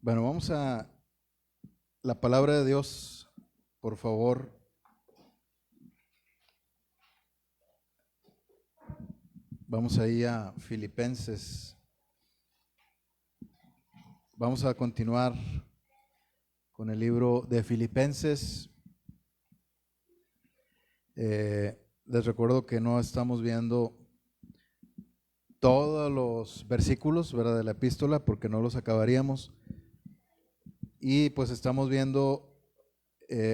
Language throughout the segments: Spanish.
Bueno, vamos a la palabra de Dios, por favor. Vamos ahí a Filipenses. Vamos a continuar con el libro de Filipenses. Les recuerdo que no estamos viendo todos los versículos, ¿verdad?, de la epístola, porque no los acabaríamos. Y pues estamos viendo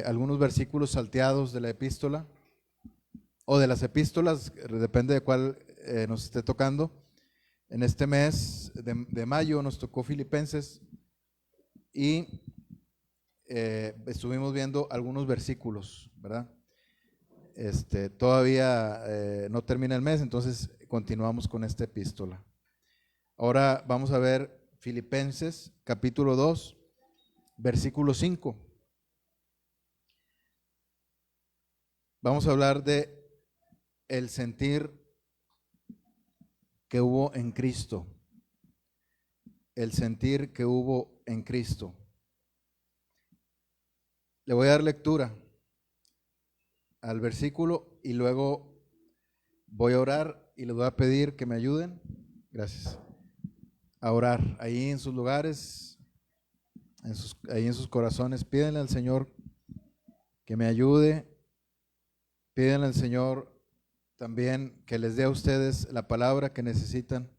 algunos versículos salteados de la epístola o de las epístolas, depende de cuál nos esté tocando. En este mes de mayo nos tocó Filipenses y estuvimos viendo algunos versículos, ¿verdad? Todavía no termina el mes, entonces continuamos con esta epístola. Ahora vamos a ver Filipenses capítulo 2, versículo 5. Vamos a hablar de el sentir que hubo en Cristo. El sentir que hubo en Cristo. Le voy a dar lectura al versículo y luego voy a orar y les voy a pedir que me ayuden. Gracias. A orar ahí en sus lugares, ahí en sus corazones. Pídenle al Señor que me ayude. Pídenle al Señor también que les dé a ustedes la palabra que necesitan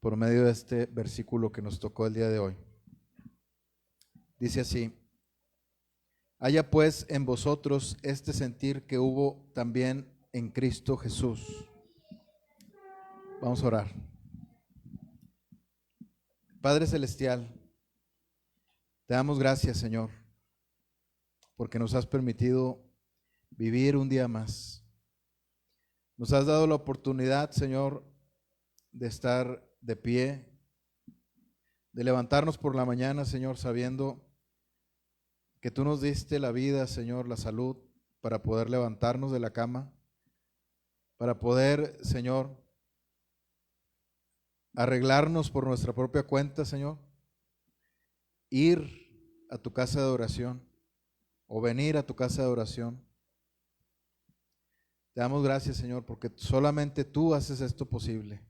por medio de este versículo que nos tocó el día de hoy. Dice así: haya pues en vosotros este sentir que hubo también en Cristo Jesús. Vamos a orar. Padre Celestial, te damos gracias, Señor, porque nos has permitido vivir un día más. Nos has dado la oportunidad, Señor, de estar de pie, de levantarnos por la mañana, Señor, sabiendo que tú nos diste la vida, Señor, la salud, para poder levantarnos de la cama, para poder, Señor, arreglarnos por nuestra propia cuenta, Señor, ir a tu casa de oración o venir a tu casa de oración. Te damos gracias, Señor, porque solamente tú haces esto posible.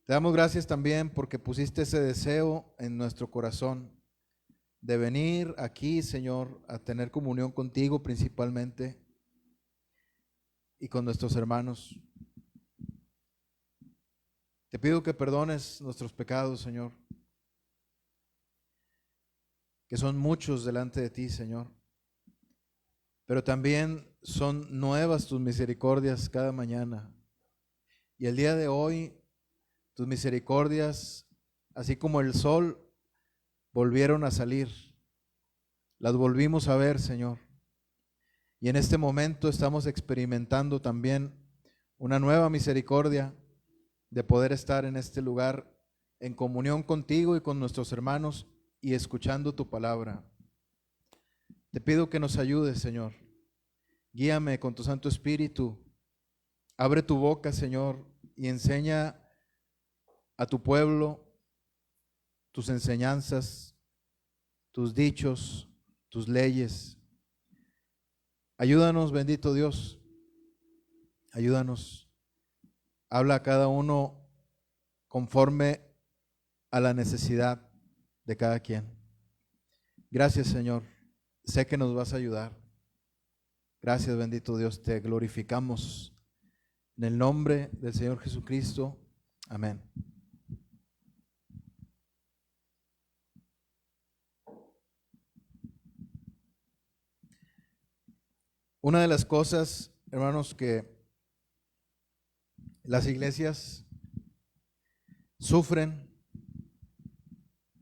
Te damos gracias también porque pusiste ese deseo en nuestro corazón de venir aquí, Señor, a tener comunión contigo principalmente y con nuestros hermanos. Te pido que perdones nuestros pecados, Señor, que son muchos delante de ti, Señor, pero también son nuevas tus misericordias cada mañana. Y el día de hoy, tus misericordias, así como el sol, volvieron a salir. Las volvimos a ver, Señor. Y en este momento estamos experimentando también una nueva misericordia de poder estar en este lugar en comunión contigo y con nuestros hermanos y escuchando tu palabra. Te pido que nos ayudes, Señor. Guíame con tu Santo Espíritu. Abre tu boca, Señor, y enseña a tu pueblo tus enseñanzas, tus dichos, tus leyes. Ayúdanos, bendito Dios. Ayúdanos. Habla a cada uno conforme a la necesidad de cada quien. Gracias, Señor. Sé que nos vas a ayudar. Gracias, bendito Dios. Te glorificamos. En el nombre del Señor Jesucristo. Amén. Una de las cosas, hermanos, que las iglesias sufren,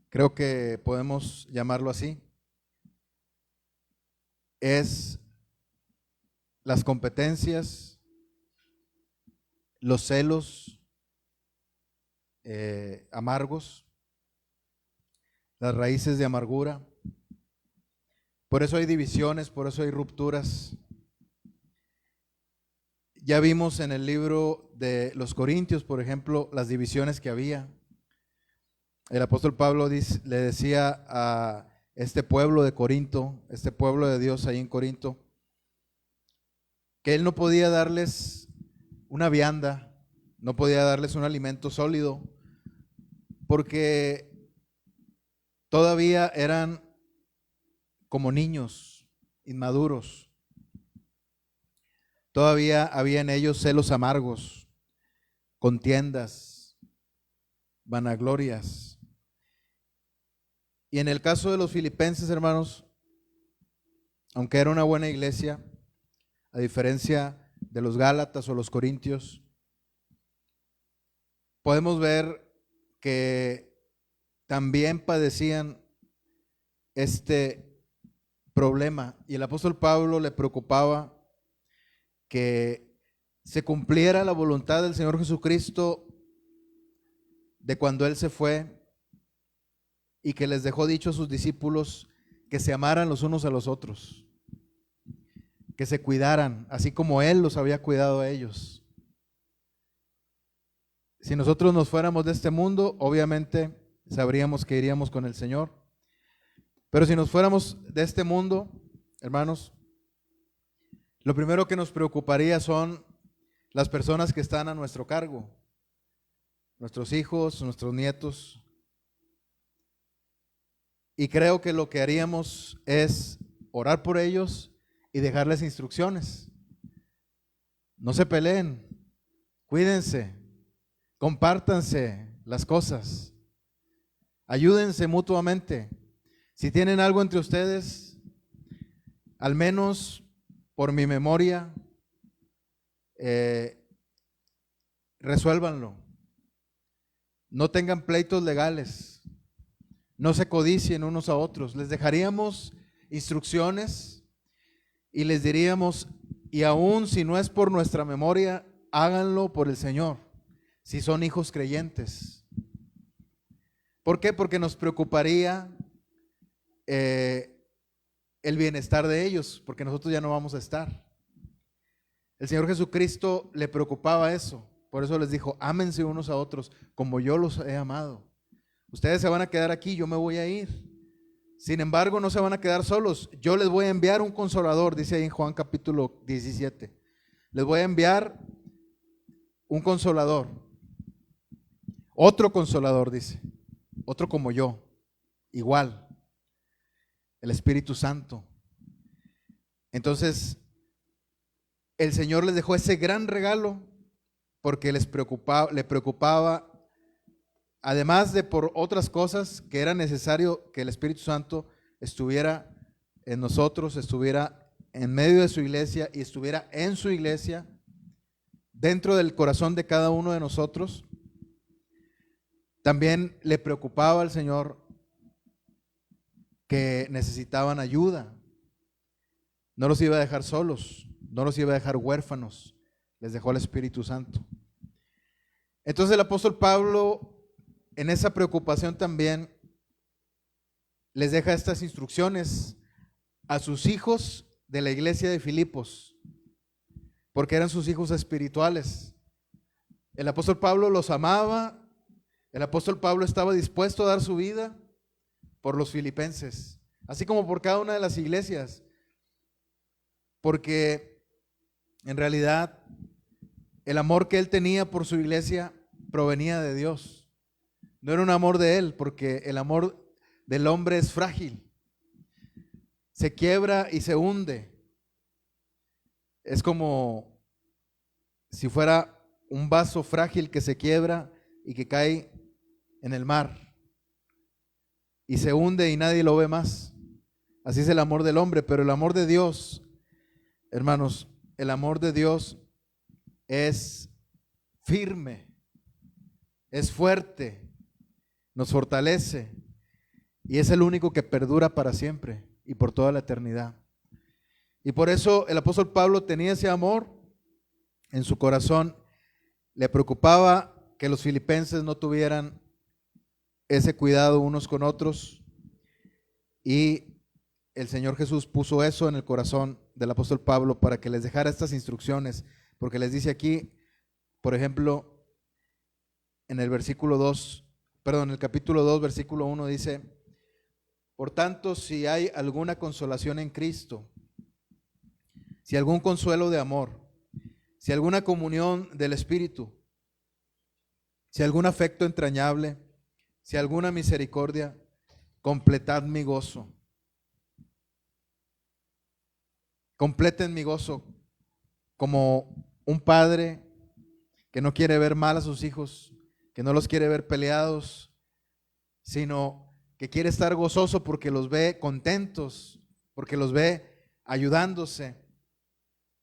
creo que podemos llamarlo así, es las competencias, los celos amargos, las raíces de amargura. Por eso hay divisiones, por eso hay rupturas. Ya vimos en el libro de los Corintios, por ejemplo, las divisiones que había. el apóstol Pablo le decía a este pueblo de Corinto, este pueblo de Dios ahí en Corinto, que él no podía darles una vianda, no podía darles un alimento sólido, porque todavía eran como niños, inmaduros. Todavía había en ellos celos amargos, contiendas, vanaglorias. Y en el caso de los filipenses, hermanos, aunque era una buena iglesia, a diferencia de los Gálatas o los Corintios, podemos ver que también padecían este problema. Y el apóstol Pablo le preocupaba que se cumpliera la voluntad del Señor Jesucristo de cuando Él se fue y que les dejó dicho a sus discípulos que se amaran los unos a los otros, que se cuidaran, así como Él los había cuidado a ellos. Si nosotros nos fuéramos de este mundo, obviamente sabríamos que iríamos con el Señor. Pero si nos fuéramos de este mundo, hermanos, lo primero que nos preocuparía son las personas que están a nuestro cargo, nuestros hijos, nuestros nietos. Y creo que lo que haríamos es orar por ellos y dejarles instrucciones. No se peleen, cuídense, compártanse las cosas, ayúdense mutuamente. Si tienen algo entre ustedes, al menos por mi memoria, resuélvanlo. No tengan pleitos legales, no se codicien unos a otros. Les dejaríamos instrucciones y les diríamos, y aún si no es por nuestra memoria, háganlo por el Señor, si son hijos creyentes. ¿Por qué? Porque nos preocuparía el bienestar de ellos, porque nosotros ya no vamos a estar. El Señor Jesucristo le preocupaba eso, por eso les dijo, ámense unos a otros como yo los he amado. Ustedes se van a quedar aquí, yo me voy a ir. Sin embargo, no se van a quedar solos, yo les voy a enviar un consolador, dice ahí en Juan capítulo 17. Les voy a enviar un consolador, otro consolador, dice, otro como yo, igual, el Espíritu Santo. Entonces, el Señor les dejó ese gran regalo porque le preocupaba, además de por otras cosas, que era necesario que el Espíritu Santo estuviera en nosotros, estuviera en medio de su iglesia y estuviera en su iglesia, dentro del corazón de cada uno de nosotros. También le preocupaba al Señor que necesitaban ayuda. No los iba a dejar solos, no los iba a dejar huérfanos, les dejó el Espíritu Santo. Entonces el apóstol Pablo, en esa preocupación también, les deja estas instrucciones a sus hijos de la iglesia de Filipos, porque eran sus hijos espirituales. El apóstol Pablo los amaba, el apóstol Pablo estaba dispuesto a dar su vida por los filipenses, así como por cada una de las iglesias, porque en realidad el amor que él tenía por su iglesia provenía de Dios. No era un amor de él, porque el amor del hombre es frágil, se quiebra y se hunde. Es como si fuera un vaso frágil que se quiebra y que cae en el mar y se hunde y nadie lo ve más. Así es el amor del hombre, pero el amor de Dios, hermanos, el amor de Dios es firme, es fuerte, nos fortalece y es el único que perdura para siempre y por toda la eternidad. Y por eso el apóstol Pablo tenía ese amor en su corazón. Le preocupaba que los filipenses no tuvieran ese cuidado unos con otros, y el Señor Jesús puso eso en el corazón del apóstol Pablo para que les dejara estas instrucciones, porque les dice aquí, por ejemplo, en el versículo 2, en el capítulo 2, versículo 1 dice: por tanto, si hay alguna consolación en Cristo, si algún consuelo de amor, si alguna comunión del Espíritu, si algún afecto entrañable, si alguna misericordia, completad mi gozo. Completen mi gozo como un padre que no quiere ver mal a sus hijos, que no los quiere ver peleados, sino que quiere estar gozoso porque los ve contentos, porque los ve ayudándose.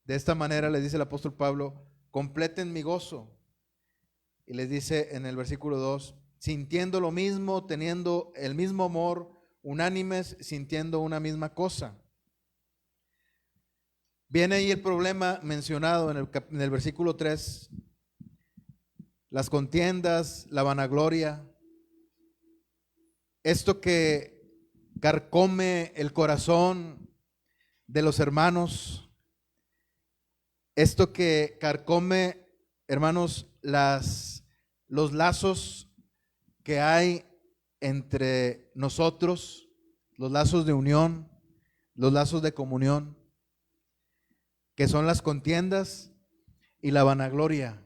De esta manera les dice el apóstol Pablo: completen mi gozo. Y les dice en el versículo 2: sintiendo lo mismo, teniendo el mismo amor, unánimes, sintiendo una misma cosa. Viene ahí el problema mencionado en el versículo 3, las contiendas, la vanagloria, esto que carcome el corazón de los hermanos, esto que carcome, hermanos, los lazos que hay entre nosotros, los lazos de unión, los lazos de comunión, que son las contiendas y la vanagloria,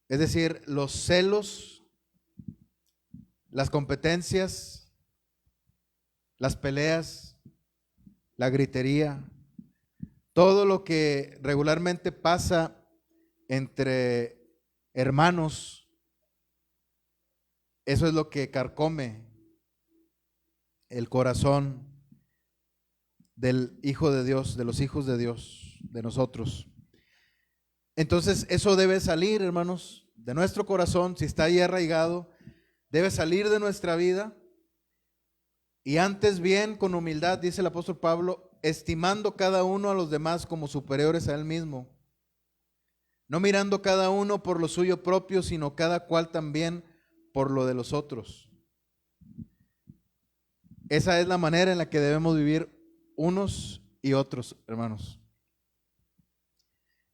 es decir, los celos, las competencias, las peleas, la gritería, todo lo que regularmente pasa entre hermanos. Eso es lo que carcome el corazón del Hijo de Dios, de los hijos de Dios, de nosotros. Entonces eso debe salir, hermanos, de nuestro corazón. Si está ahí arraigado, debe salir de nuestra vida. Y antes bien, con humildad, dice el apóstol Pablo, estimando cada uno a los demás como superiores a él mismo, no mirando cada uno por lo suyo propio, sino cada cual también por lo de los otros. Esa es la manera en la que debemos vivir unos y otros, hermanos.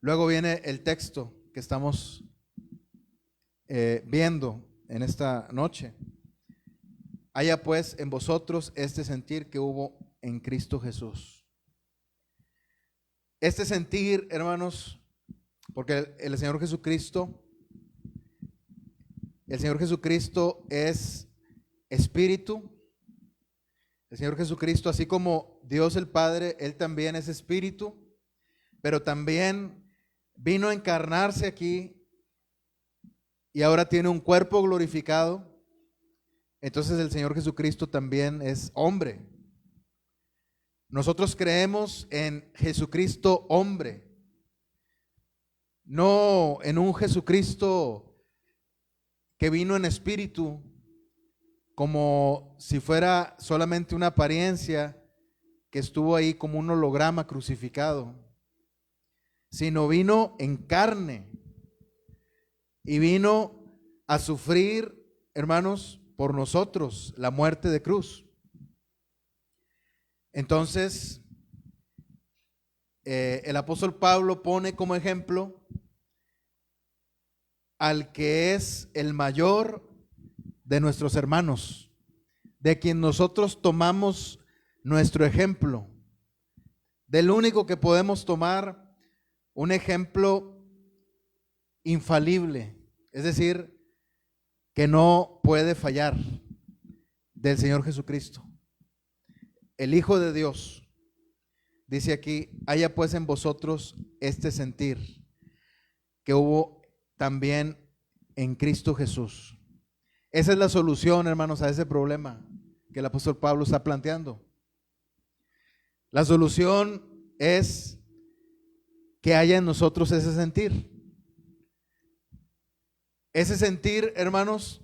Luego viene el texto que estamos viendo en esta noche. Haya pues en vosotros este sentir que hubo en Cristo Jesús. Este sentir, hermanos, porque el Señor Jesucristo es espíritu. El Señor Jesucristo, así como Dios el Padre, Él también es espíritu, pero también vino a encarnarse aquí y ahora tiene un cuerpo glorificado. Entonces el Señor Jesucristo también es hombre. Nosotros creemos en Jesucristo hombre, no en un Jesucristo que vino en espíritu, como si fuera solamente una apariencia, que estuvo ahí como un holograma crucificado, sino vino en carne y vino a sufrir, hermanos, por nosotros la muerte de cruz. Entonces, el apóstol Pablo pone como ejemplo al que es el mayor de nuestros hermanos, de quien nosotros tomamos nuestro ejemplo, del único que podemos tomar un ejemplo infalible, es decir, que no puede fallar, del Señor Jesucristo, el Hijo de Dios. Dice aquí: haya pues en vosotros este sentir que hubo también en Cristo Jesús. Esa es la solución, hermanos, a ese problema que el apóstol Pablo está planteando. La solución es que haya en nosotros ese sentir. Ese sentir, hermanos,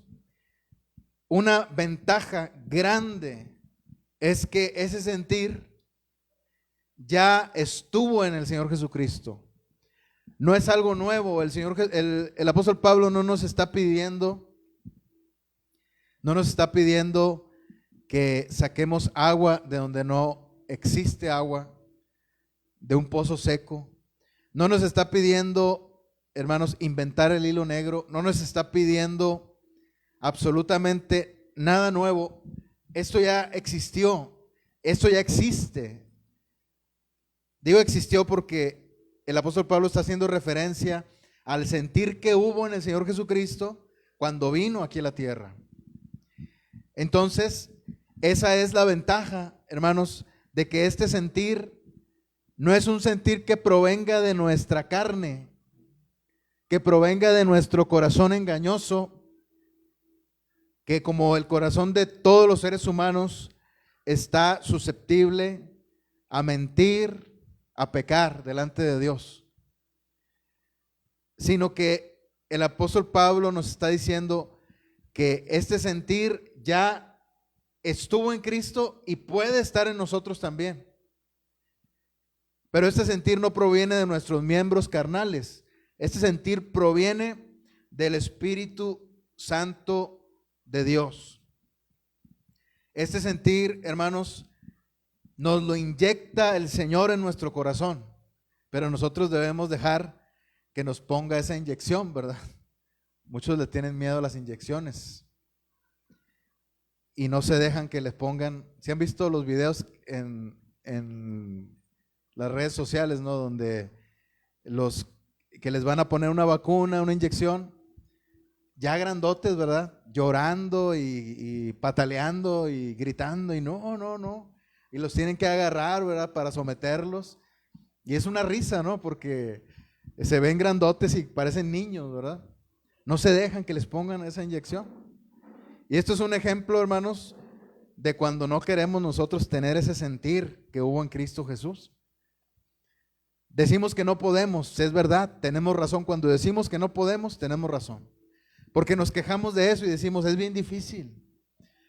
una ventaja grande es que ese sentir ya estuvo en el Señor Jesucristo. No es algo nuevo. El apóstol Pablo no nos está pidiendo que saquemos agua de donde no existe agua, de un pozo seco. No nos está pidiendo, hermanos, inventar el hilo negro. No nos está pidiendo absolutamente nada nuevo. Esto ya existió, esto ya existe. Digo existió porque el apóstol Pablo está haciendo referencia al sentir que hubo en el Señor Jesucristo cuando vino aquí a la tierra. Entonces, esa es la ventaja, hermanos, de que este sentir no es un sentir que provenga de nuestra carne, que provenga de nuestro corazón engañoso, que como el corazón de todos los seres humanos está susceptible a mentir, a pecar delante de Dios, sino que el apóstol Pablo nos está diciendo que este sentir ya estuvo en Cristo y puede estar en nosotros también. Pero este sentir no proviene de nuestros miembros carnales. Este sentir proviene del Espíritu Santo de Dios. Este sentir, hermanos, nos lo inyecta el Señor en nuestro corazón, pero nosotros debemos dejar que nos ponga esa inyección, ¿verdad? Muchos le tienen miedo a las inyecciones y no se dejan que les pongan. ¿Sí han visto los videos en las redes sociales, ¿no? Donde los que les van a poner una vacuna, una inyección, ya grandotes, ¿verdad? Llorando y pataleando y gritando y no. Y los tienen que agarrar, ¿verdad? Para someterlos. Y es una risa, ¿no? Porque se ven grandotes y parecen niños, ¿verdad? No se dejan que les pongan esa inyección. Y esto es un ejemplo, hermanos, de cuando no queremos nosotros tener ese sentir que hubo en Cristo Jesús. Decimos que no podemos, es verdad, tenemos razón. Cuando decimos que no podemos, tenemos razón. Porque nos quejamos de eso y decimos, es bien difícil.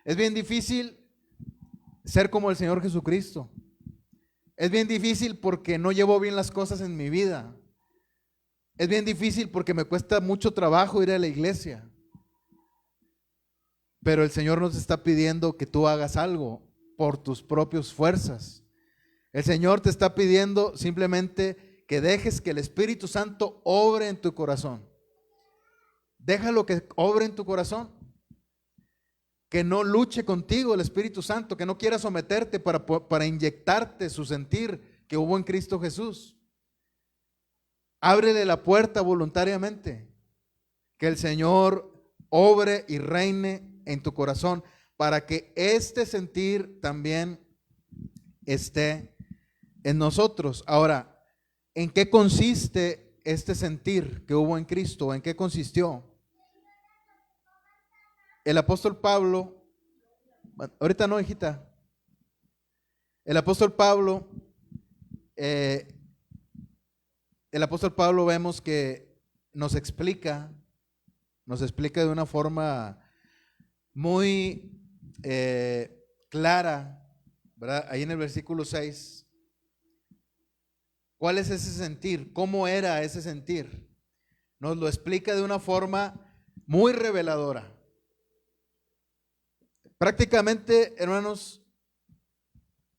Es bien difícil ser como el Señor Jesucristo. Es bien difícil porque no llevo bien las cosas en mi vida. Es bien difícil porque me cuesta mucho trabajo ir a la iglesia. Pero el Señor nos está pidiendo que tú hagas algo por tus propias fuerzas. El Señor te está pidiendo simplemente que dejes que el Espíritu Santo obre en tu corazón. Déjalo que obre en tu corazón. Que no luche contigo el Espíritu Santo, que no quiera someterte para inyectarte su sentir que hubo en Cristo Jesús. Ábrele la puerta voluntariamente. Que el Señor obre y reine en tu corazón para que este sentir también esté en nosotros. Ahora, ¿en qué consiste este sentir que hubo en Cristo? ¿En qué consistió? El apóstol Pablo, ahorita no, hijita. El apóstol Pablo vemos que nos explica de una forma muy clara, ¿verdad? Ahí en el versículo 6, ¿cuál es ese sentir? ¿Cómo era ese sentir? Nos lo explica de una forma muy reveladora. Prácticamente, hermanos,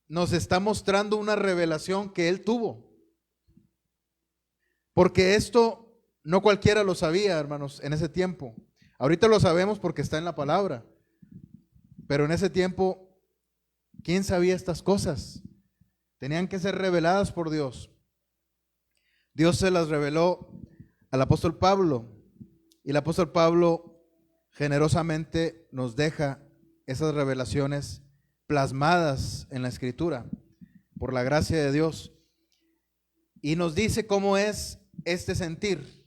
nos está mostrando una revelación que él tuvo. Porque esto no cualquiera lo sabía, hermanos, en ese tiempo. Ahorita lo sabemos porque está en la palabra. Pero en ese tiempo, ¿quién sabía estas cosas? Tenían que ser reveladas por Dios. Dios se las reveló al apóstol Pablo. Y el apóstol Pablo generosamente nos deja esas revelaciones plasmadas en la Escritura por la gracia de Dios. Y nos dice cómo es este sentir.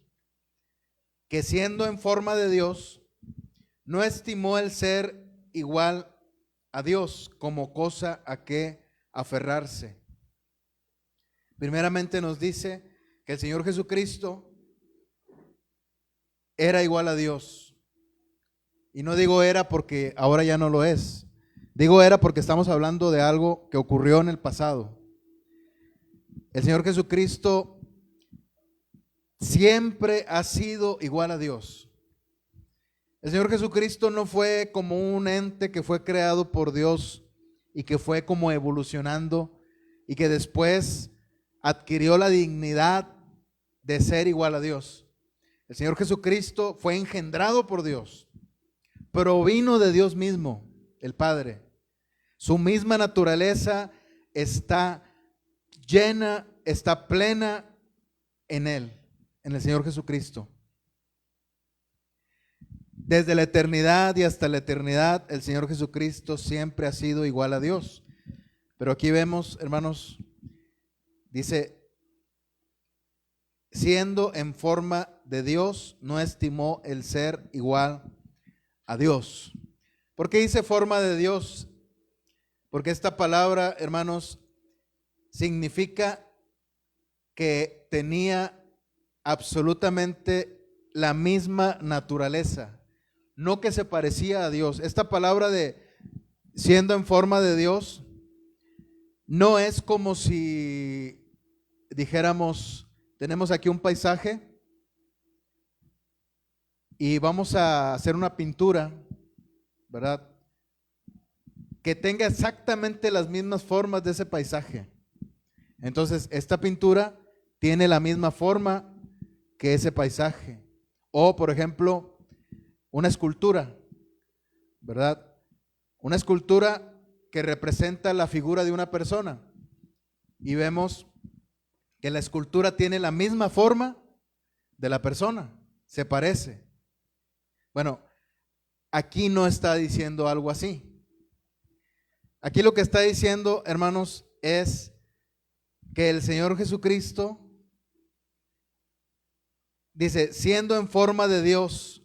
Que siendo en forma de Dios, no estimó el ser igual a Dios como cosa a que aferrarse. Primeramente nos dice que el Señor Jesucristo era igual a Dios. Y no digo era porque ahora ya no lo es. Digo era porque estamos hablando de algo que ocurrió en el pasado. El Señor Jesucristo siempre ha sido igual a Dios. El Señor Jesucristo no fue como un ente que fue creado por Dios y que fue como evolucionando y que después adquirió la dignidad de ser igual a Dios. El Señor Jesucristo fue engendrado por Dios, provino de Dios mismo, el Padre. Su misma naturaleza está llena, está plena en Él, en el Señor Jesucristo. Desde la eternidad y hasta la eternidad, el Señor Jesucristo siempre ha sido igual a Dios. Pero aquí vemos, hermanos, dice, siendo en forma de Dios, no estimó el ser igual a Dios. ¿Por qué dice forma de Dios? Porque esta palabra, hermanos, significa que tenía absolutamente la misma naturaleza. No que se parecía a Dios. Esta palabra de siendo en forma de Dios no es como si dijéramos, tenemos aquí un paisaje y vamos a hacer una pintura, ¿verdad? Que tenga exactamente las mismas formas de ese paisaje. Entonces, esta pintura tiene la misma forma que ese paisaje. O, por ejemplo, una escultura, ¿verdad? Una escultura que representa la figura de una persona. Y vemos que la escultura tiene la misma forma de la persona, se parece. Bueno, aquí no está diciendo algo así. Aquí lo que está diciendo, hermanos, es que el Señor Jesucristo dice, siendo en forma de Dios.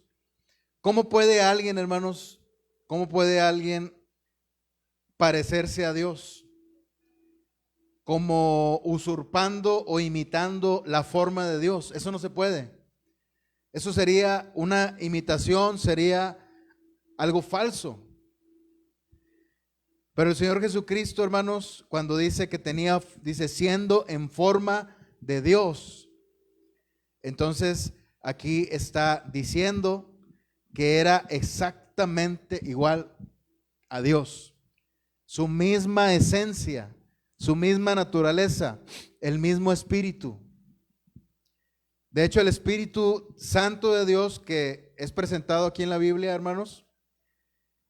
¿Cómo puede alguien, hermanos, cómo puede alguien parecerse a Dios? Como usurpando o imitando la forma de Dios. Eso no se puede. Eso sería una imitación, sería algo falso. Pero el Señor Jesucristo, hermanos, cuando dice que dice siendo en forma de Dios, entonces aquí está diciendo que era exactamente igual a Dios. Su misma esencia, su misma naturaleza, el mismo espíritu. De hecho, el Espíritu Santo de Dios que es presentado aquí en la Biblia, hermanos,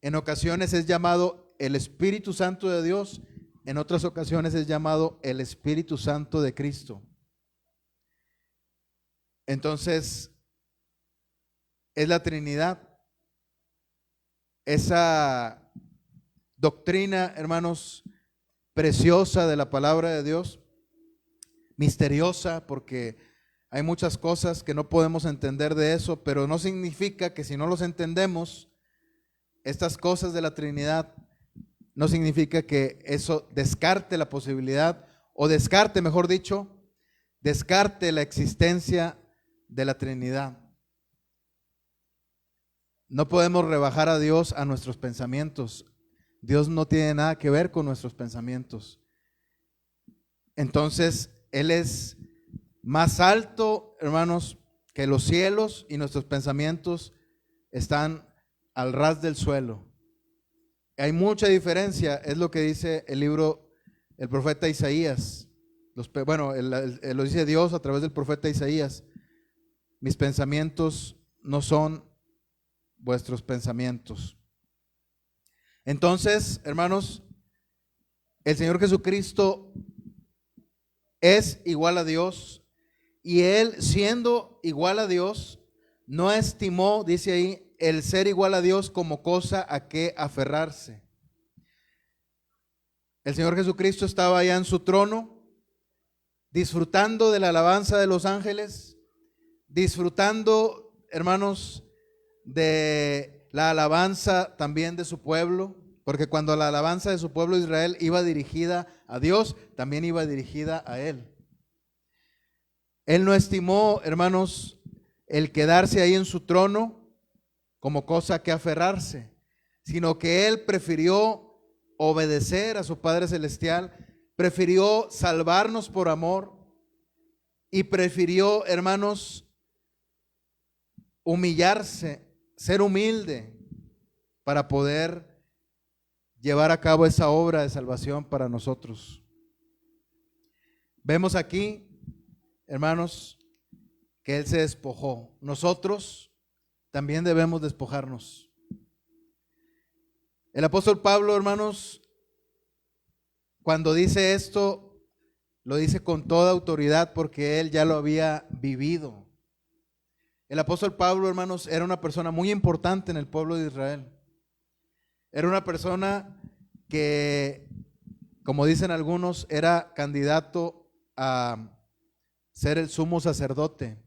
en ocasiones es llamado el Espíritu Santo de Dios, en otras ocasiones es llamado el Espíritu Santo de Cristo. Entonces, es la Trinidad. Esa doctrina, hermanos, preciosa de la palabra de Dios, misteriosa, porque hay muchas cosas que no podemos entender de eso, pero no significa que si no los entendemos, estas cosas de la Trinidad, no significa que eso descarte la posibilidad, o descarte, mejor dicho, descarte la existencia de la Trinidad. No podemos rebajar a Dios a nuestros pensamientos. Dios no tiene nada que ver con nuestros pensamientos. Entonces, Él es más alto, hermanos, que los cielos, y nuestros pensamientos están al ras del suelo. Hay mucha diferencia, es lo que dice el libro, el profeta Isaías. Lo dice Dios a través del profeta Isaías. Mis pensamientos no son vuestros pensamientos. Entonces, hermanos, el Señor Jesucristo es igual a Dios, y Él, siendo igual a Dios, no estimó, dice ahí, el ser igual a Dios como cosa a que aferrarse. El Señor Jesucristo estaba allá en su trono, disfrutando de la alabanza de los ángeles, disfrutando, hermanos, de la alabanza también de su pueblo, porque cuando la alabanza de su pueblo Israel iba dirigida a Dios, también iba dirigida a Él. Él no estimó, hermanos, el quedarse ahí en su trono como cosa que aferrarse, sino que Él prefirió obedecer a su Padre Celestial, prefirió salvarnos por amor, y prefirió, hermanos, humillarse, ser humilde, para poder llevar a cabo esa obra de salvación para nosotros. Vemos aquí, hermanos, que Él se despojó. Nosotros también debemos despojarnos. El apóstol Pablo, hermanos, cuando dice esto, lo dice con toda autoridad porque él ya lo había vivido. El apóstol Pablo, hermanos, era una persona muy importante en el pueblo de Israel. Era una persona que, como dicen algunos, era candidato a ser el sumo sacerdote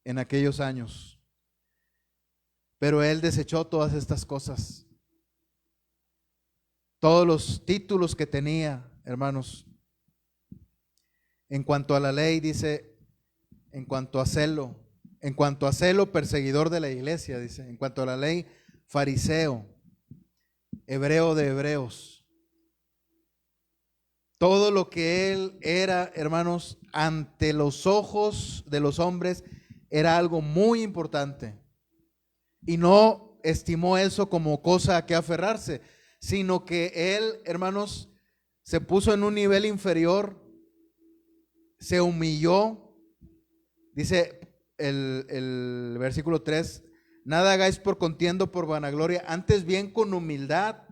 en aquellos años. Pero él desechó todas estas cosas. Todos los títulos que tenía, hermanos. En cuanto a la ley, dice, en cuanto a celo, perseguidor de la iglesia, dice, en cuanto a la ley, fariseo, hebreo de hebreos. Todo lo que él era, hermanos, ante los ojos de los hombres, era algo muy importante. Y no estimó eso como cosa a que aferrarse, sino que él, hermanos, se puso en un nivel inferior, se humilló. Dice el versículo 3, nada hagáis por contienda o por vanagloria, antes bien con humildad,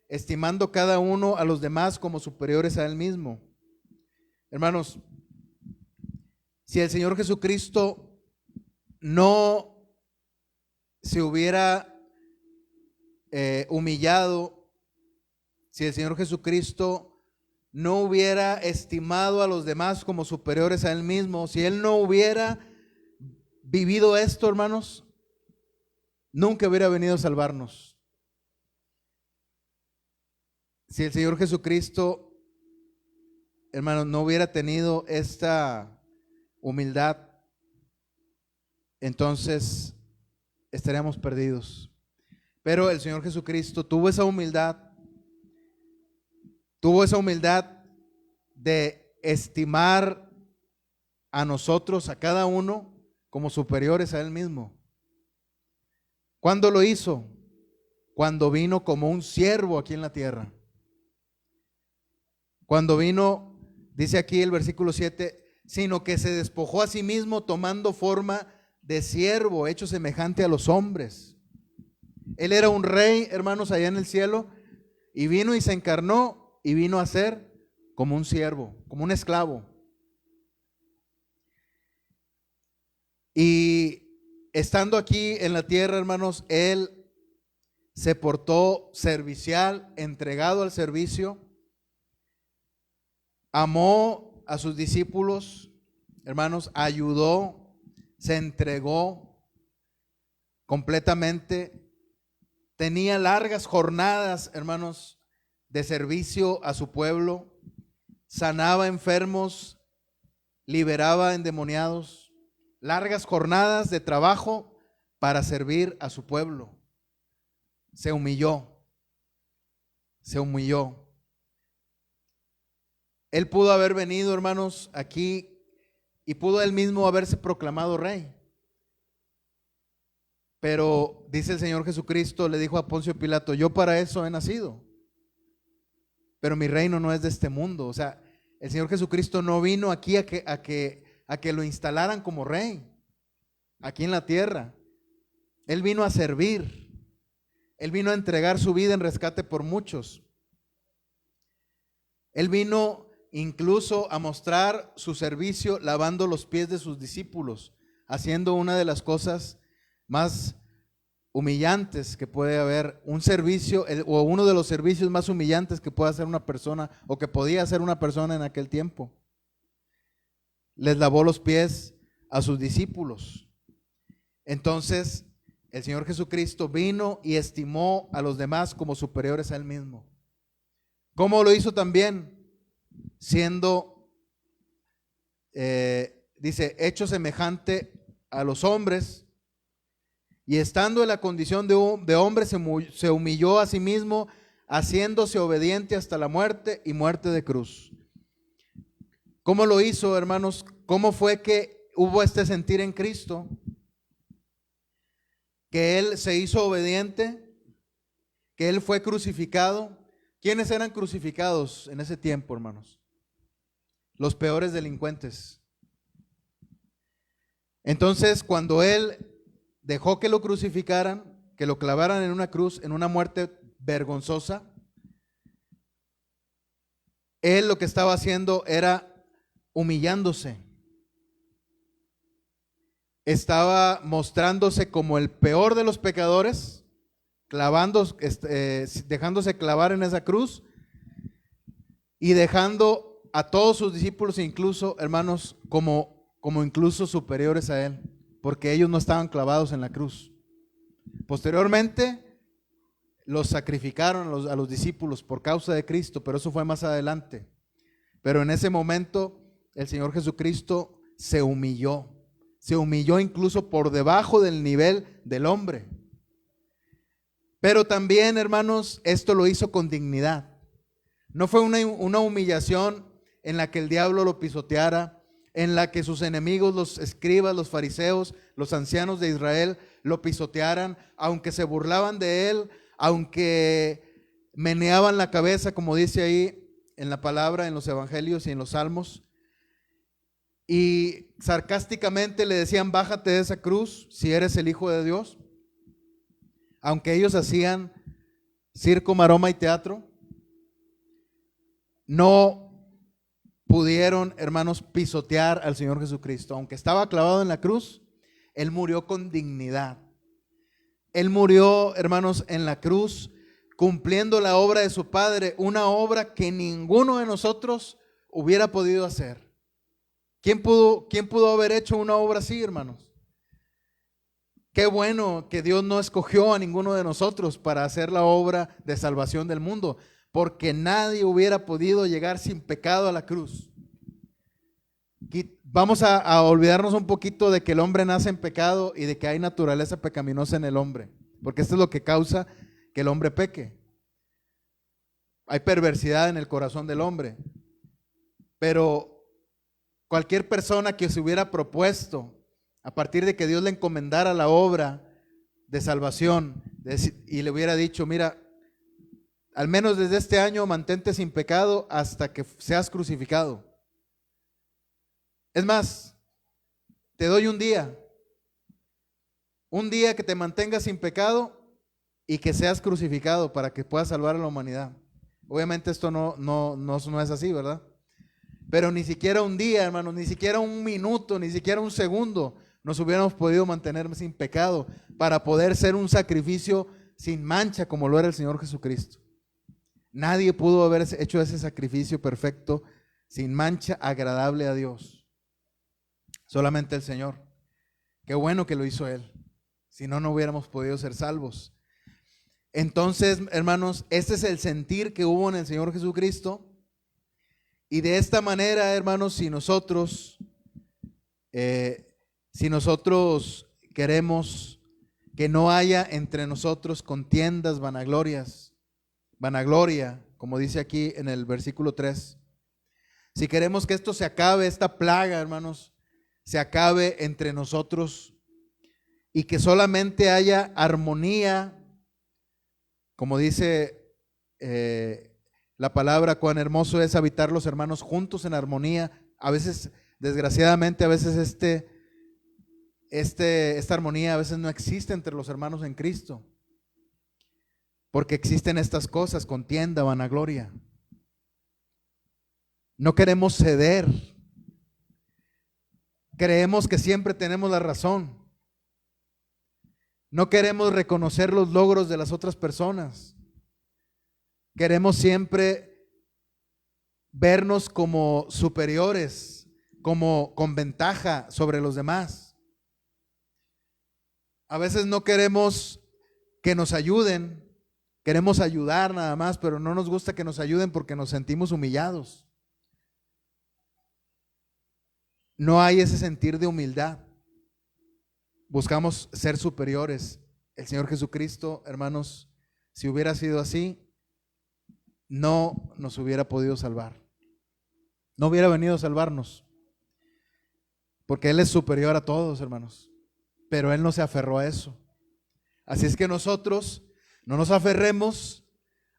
estimando cada uno a los demás como superiores a él mismo. Hermanos, si el Señor Jesucristo no se hubiera humillado, si el Señor Jesucristo no hubiera estimado a los demás como superiores a él mismo, si él no hubiera vivido esto, hermanos, nunca hubiera venido a salvarnos. Si el Señor Jesucristo, hermanos, no hubiera tenido esta humildad, entonces estaríamos perdidos. Pero el Señor Jesucristo tuvo esa humildad de estimar a nosotros, a cada uno, como superiores a él mismo. ¿Cuándo lo hizo? Cuando vino como un siervo aquí en la tierra. Cuando vino, dice aquí el versículo 7, sino que se despojó a sí mismo tomando forma de siervo, hecho semejante a los hombres. Él era un rey, hermanos, allá en el cielo, y vino y se encarnó y vino a ser como un siervo, como un esclavo. Y estando aquí en la tierra, hermanos, él se portó servicial, entregado al servicio, amó a sus discípulos, hermanos, ayudó, se entregó completamente. Tenía largas jornadas, hermanos, de servicio a su pueblo. Sanaba enfermos, liberaba endemoniados. Largas jornadas de trabajo para servir a su pueblo. Se humilló. Él pudo haber venido, hermanos, aquí y pudo él mismo haberse proclamado rey. Pero dice el Señor Jesucristo, le dijo a Poncio Pilato, yo para eso he nacido, pero mi reino no es de este mundo. O sea, el Señor Jesucristo no vino aquí a que lo instalaran como rey, aquí en la tierra. Él vino a servir, él vino a entregar su vida en rescate por muchos. Él vino incluso a mostrar su servicio lavando los pies de sus discípulos, haciendo una de las cosas más humillantes que puede haber, un servicio o uno de los servicios más humillantes que puede hacer una persona o que podía hacer una persona en aquel tiempo. Les lavó los pies a sus discípulos. Entonces el Señor Jesucristo vino y estimó a los demás como superiores a él mismo. ¿Cómo lo hizo también? Siendo, dice, hecho semejante a los hombres, y estando en la condición de hombre se humilló a sí mismo, haciéndose obediente hasta la muerte y muerte de cruz. ¿Cómo lo hizo, hermanos? ¿Cómo fue que hubo este sentir en Cristo? Que Él se hizo obediente, que Él fue crucificado. ¿Quiénes eran crucificados en ese tiempo, hermanos? Los peores delincuentes. Entonces, cuando Él dejó que lo crucificaran, que lo clavaran en una cruz, en una muerte vergonzosa, Él lo que estaba haciendo era humillándose. Estaba mostrándose como el peor de los pecadores, dejándose clavar en esa cruz y dejando a todos sus discípulos, incluso, hermanos, como incluso superiores a Él, porque ellos no estaban clavados en la cruz. Posteriormente los sacrificaron a los discípulos por causa de Cristo, pero eso fue más adelante. Pero en ese momento el Señor Jesucristo se humilló incluso por debajo del nivel del hombre. Pero también, hermanos, esto lo hizo con dignidad. No fue una humillación en la que el diablo lo pisoteara, en la que sus enemigos, los escribas, los fariseos, los ancianos de Israel, lo pisotearan, aunque se burlaban de él, aunque meneaban la cabeza, como dice ahí en la palabra, en los evangelios y en los salmos, y sarcásticamente le decían: bájate de esa cruz si eres el Hijo de Dios. Aunque ellos hacían circo, maroma y teatro, no pudieron, hermanos, pisotear al Señor Jesucristo. Aunque estaba clavado en la cruz, Él murió con dignidad. Él murió, hermanos, en la cruz, cumpliendo la obra de su Padre, una obra que ninguno de nosotros hubiera podido hacer. ¿Quién pudo haber hecho una obra así, hermanos? Qué bueno que Dios no escogió a ninguno de nosotros para hacer la obra de salvación del mundo, porque nadie hubiera podido llegar sin pecado a la cruz. Vamos a olvidarnos un poquito de que el hombre nace en pecado y de que hay naturaleza pecaminosa en el hombre, porque esto es lo que causa que el hombre peque. Hay perversidad en el corazón del hombre, pero cualquier persona que se hubiera propuesto, a partir de que Dios le encomendara la obra de salvación y le hubiera dicho: mira, al menos desde este año mantente sin pecado hasta que seas crucificado. Es más, te doy un día que te mantengas sin pecado y que seas crucificado para que puedas salvar a la humanidad. Obviamente esto no es así, ¿verdad? Pero ni siquiera un día, hermanos, ni siquiera un minuto, ni siquiera un segundo nos hubiéramos podido mantener sin pecado para poder ser un sacrificio sin mancha como lo era el Señor Jesucristo. Nadie pudo haber hecho ese sacrificio perfecto, sin mancha, agradable a Dios. Solamente el Señor. Qué bueno que lo hizo Él. Si no, no hubiéramos podido ser salvos. Entonces, hermanos, este es el sentir que hubo en el Señor Jesucristo. Y de esta manera, hermanos, si nosotros queremos que no haya entre nosotros contiendas, vanagloria, como dice aquí en el versículo 3. Si queremos que esto se acabe, esta plaga, hermanos, se acabe entre nosotros y que solamente haya armonía, como dice la palabra, cuán hermoso es habitar los hermanos juntos en armonía. A veces, desgraciadamente, a veces esta armonía a veces no existe entre los hermanos en Cristo, porque existen estas cosas: contienda, vanagloria. No queremos ceder. Creemos que siempre tenemos la razón. No queremos reconocer los logros de las otras personas. Queremos siempre vernos como superiores, como con ventaja sobre los demás. A veces no queremos que nos ayuden, queremos ayudar nada más, pero no nos gusta que nos ayuden porque nos sentimos humillados. No hay ese sentir de humildad. Buscamos ser superiores. El Señor Jesucristo, hermanos, si hubiera sido así, no nos hubiera podido salvar. No hubiera venido a salvarnos, porque Él es superior a todos, hermanos. Pero Él no se aferró a eso. Así es que nosotros no nos aferremos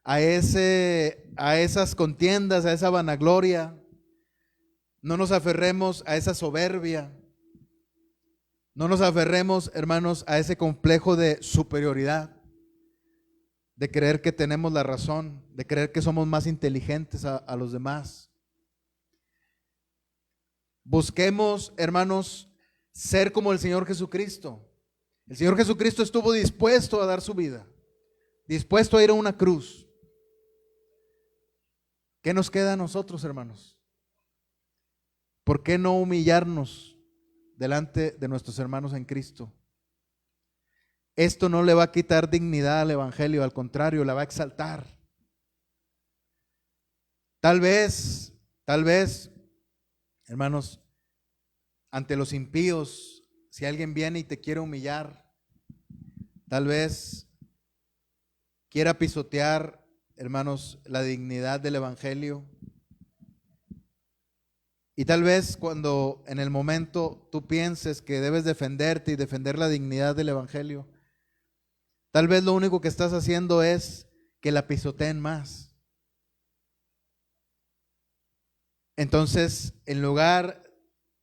a esas contiendas, a esa vanagloria. No nos aferremos a esa soberbia. No nos aferremos, hermanos, a ese complejo de superioridad, de creer que tenemos la razón, de creer que somos más inteligentes a los demás. Busquemos, hermanos, ser como el Señor Jesucristo. El Señor Jesucristo estuvo dispuesto a dar su vida, dispuesto a ir a una cruz. ¿Qué nos queda a nosotros, hermanos? ¿Por qué no humillarnos delante de nuestros hermanos en Cristo? Esto no le va a quitar dignidad al Evangelio, al contrario, la va a exaltar. Tal vez, hermanos, ante los impíos, si alguien viene y te quiere humillar, tal vez quiera pisotear, hermanos, la dignidad del Evangelio. Y tal vez cuando en el momento tú pienses que debes defenderte y defender la dignidad del Evangelio, tal vez lo único que estás haciendo es que la pisoteen más. Entonces, en lugar,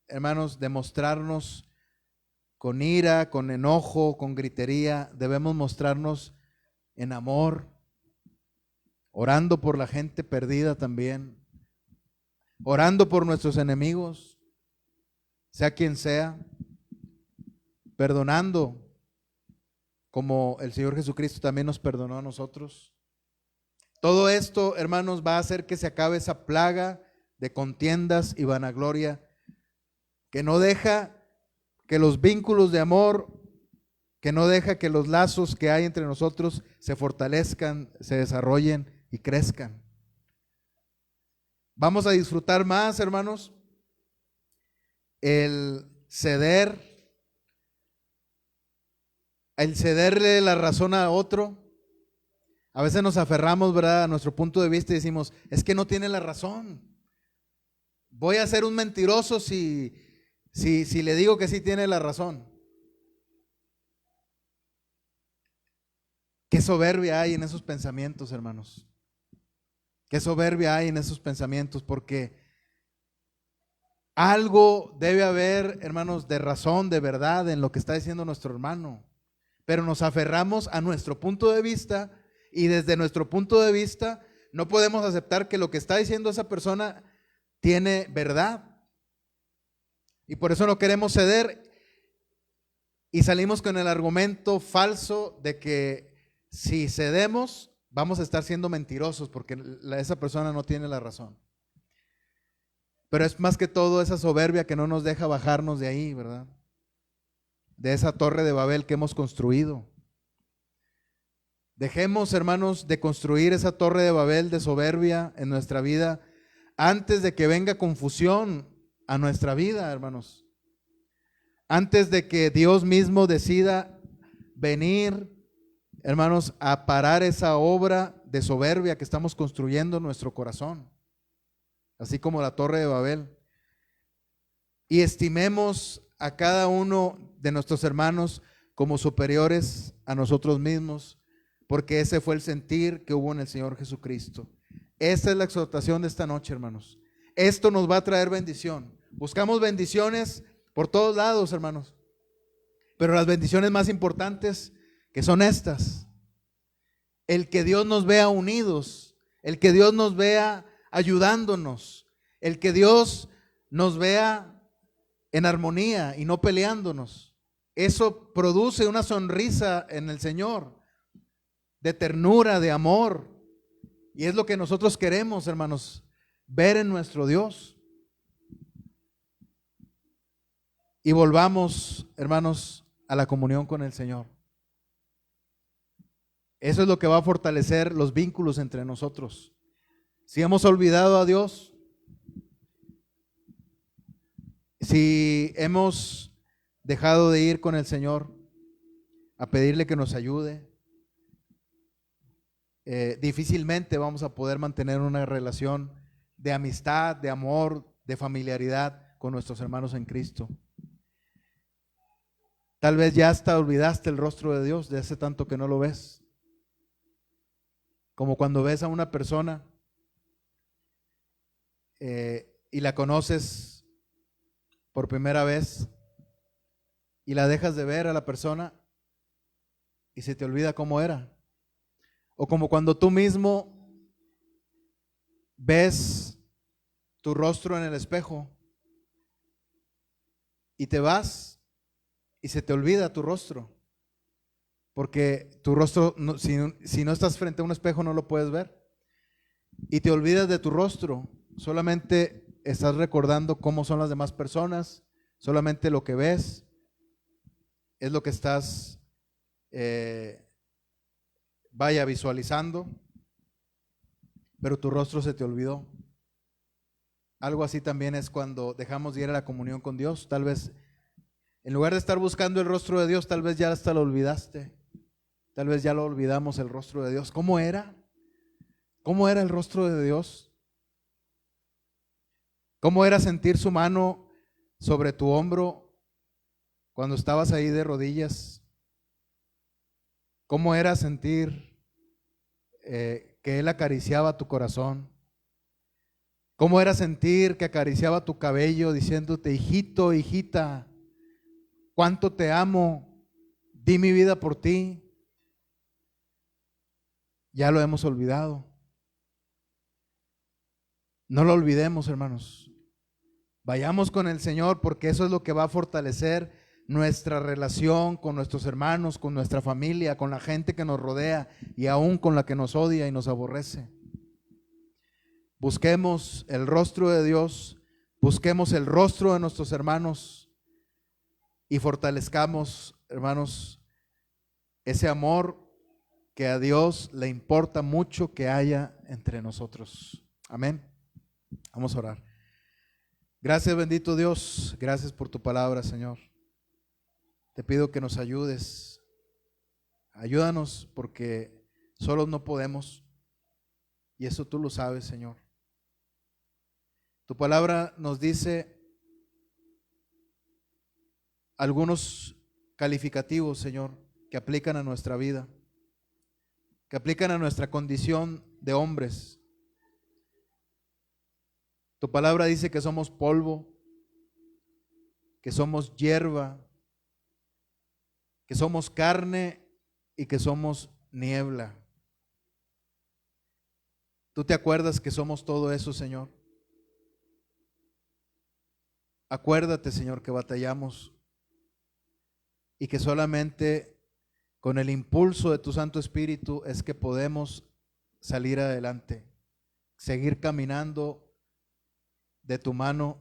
hermanos, de mostrarnos con ira, con enojo, con gritería, debemos mostrarnos en amor, orando por la gente perdida también, orando por nuestros enemigos, sea quien sea, perdonando como el Señor Jesucristo también nos perdonó a nosotros. Todo esto, hermanos, va a hacer que se acabe esa plaga de contiendas y vanagloria que no deja que los vínculos de amor, que no deja que los lazos que hay entre nosotros se fortalezcan, se desarrollen y crezcan. Vamos a disfrutar más, hermanos, el cederle la razón a otro. A veces nos aferramos, ¿verdad?, a nuestro punto de vista y decimos, es que no tiene la razón. Voy a ser un mentiroso si le digo que sí tiene la razón. Qué soberbia hay en esos pensamientos, hermanos. Qué soberbia hay en esos pensamientos, porque algo debe haber, hermanos, de razón, de verdad en lo que está diciendo nuestro hermano. Pero nos aferramos a nuestro punto de vista y desde nuestro punto de vista no podemos aceptar que lo que está diciendo esa persona tiene verdad. Y por eso no queremos ceder y salimos con el argumento falso de que si cedemos vamos a estar siendo mentirosos porque esa persona no tiene la razón. Pero es más que todo esa soberbia que no nos deja bajarnos de ahí, ¿verdad? De esa torre de Babel que hemos construido. Dejemos, hermanos, de construir esa torre de Babel de soberbia en nuestra vida antes de que venga confusión a nuestra vida, hermanos. Antes de que Dios mismo decida venir, hermanos, a parar esa obra de soberbia que estamos construyendo en nuestro corazón, así como la torre de Babel. Y estimemos a cada uno de nuestros hermanos como superiores a nosotros mismos, porque ese fue el sentir que hubo en el Señor Jesucristo. Esta es la exhortación de esta noche, hermanos. Esto nos va a traer bendición. Buscamos bendiciones por todos lados, hermanos, pero las bendiciones más importantes que son estas: el que Dios nos vea unidos, el que Dios nos vea ayudándonos, el que Dios nos vea en armonía y no peleándonos. Eso produce una sonrisa en el Señor, de ternura, de amor, y es lo que nosotros queremos, hermanos, ver en nuestro Dios. Y volvamos, hermanos, a la comunión con el Señor. Eso es lo que va a fortalecer los vínculos entre nosotros. Si hemos olvidado a Dios, si hemos dejado de ir con el Señor a pedirle que nos ayude, difícilmente vamos a poder mantener una relación de amistad, de amor, de familiaridad con nuestros hermanos en Cristo. Tal vez ya hasta olvidaste el rostro de Dios de hace tanto que no lo ves. Como cuando ves a una persona y la conoces por primera vez y la dejas de ver a la persona y se te olvida cómo era. O como cuando tú mismo ves tu rostro en el espejo y te vas y se te olvida tu rostro. Porque tu rostro, si no estás frente a un espejo, no lo puedes ver. Y te olvidas de tu rostro. Solamente estás recordando cómo son las demás personas. Solamente lo que ves es lo que estás, visualizando. Pero tu rostro se te olvidó. Algo así también es cuando dejamos de ir a la comunión con Dios. Tal vez, en lugar de estar buscando el rostro de Dios, tal vez ya hasta lo olvidaste. Tal vez ya lo olvidamos, el rostro de Dios. ¿Cómo era? ¿Cómo era el rostro de Dios? ¿Cómo era sentir su mano sobre tu hombro cuando estabas ahí de rodillas? ¿Cómo era sentir que Él acariciaba tu corazón? ¿Cómo era sentir que acariciaba tu cabello diciéndote, hijito, hijita, cuánto te amo, di mi vida por ti? Ya lo hemos olvidado. No lo olvidemos, hermanos. Vayamos con el Señor, porque eso es lo que va a fortalecer nuestra relación con nuestros hermanos, con nuestra familia, con la gente que nos rodea y aún con la que nos odia y nos aborrece. Busquemos el rostro de Dios, busquemos el rostro de nuestros hermanos y fortalezcamos, hermanos, ese amor que a Dios le importa mucho que haya entre nosotros. Amén. Vamos a orar. Gracias, bendito Dios. Gracias por tu palabra, Señor. Te pido que nos ayudes. Ayúdanos porque solos no podemos. Y eso tú lo sabes, Señor. Tu palabra nos dice algunos calificativos, Señor, que aplican a nuestra vida, que aplican a nuestra condición de hombres. Tu palabra dice que somos polvo, que somos hierba, que somos carne y que somos niebla. ¿Tú te acuerdas que somos todo eso, Señor? Acuérdate, Señor, que batallamos y que solamente con el impulso de tu Santo Espíritu es que podemos salir adelante, seguir caminando de tu mano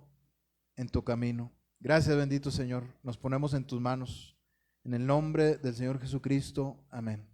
en tu camino. Gracias, bendito Señor. Nos ponemos en tus manos. En el nombre del Señor Jesucristo. Amén.